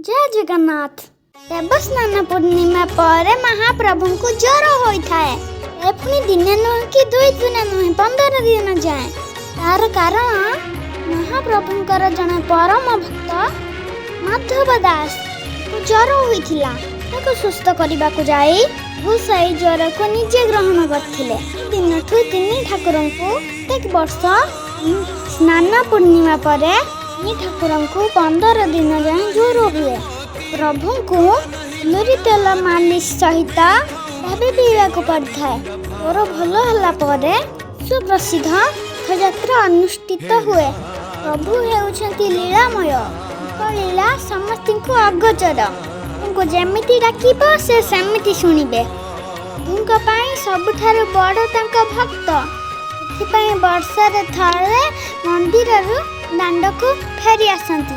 जय जगन्नाथ। देवस्नान पूर्णिमा पर महाप्रभु को ज्वर होता है। पुणी दिने नुह कि 2 दिन नुहे 15 दिन जाए। तार कारण महाप्रभुंकर जड़े परम भक्त माधव दास को ज्वर होता सुस्थ करने को जाई भूसाई ज्वर को निजे ग्रहण करते। दिन ठू 3 ठाकुर को प्रत्येक वर्ष स्नान पूर्णिमा पर ठाकुर को 15 दिन जाए ज्वर हुए। प्रभु को लूरी तेल मालिश सहित भाभी पीवा पड़ता है। ज्वर भल है सुप्रसिद्ध रथयात्रा अनुष्ठित हुए। प्रभु होउछंती लीलामय। लीला समस्त को अगोचर। उनको जमिति डाकिब से सेमिति शुणिबे। प्रभुଙ୍କ ପାଇଁ ସବୁଠାରୁ ବଡ଼ ତାଙ୍କ ଭକ୍ତ। ସେଥିପାଇଁ ବର୍ଷରେ ଥରେ ମନ୍ଦିରରୁ ଦାଣ୍ଡକୁ ଫେରି ଆସନ୍ତି।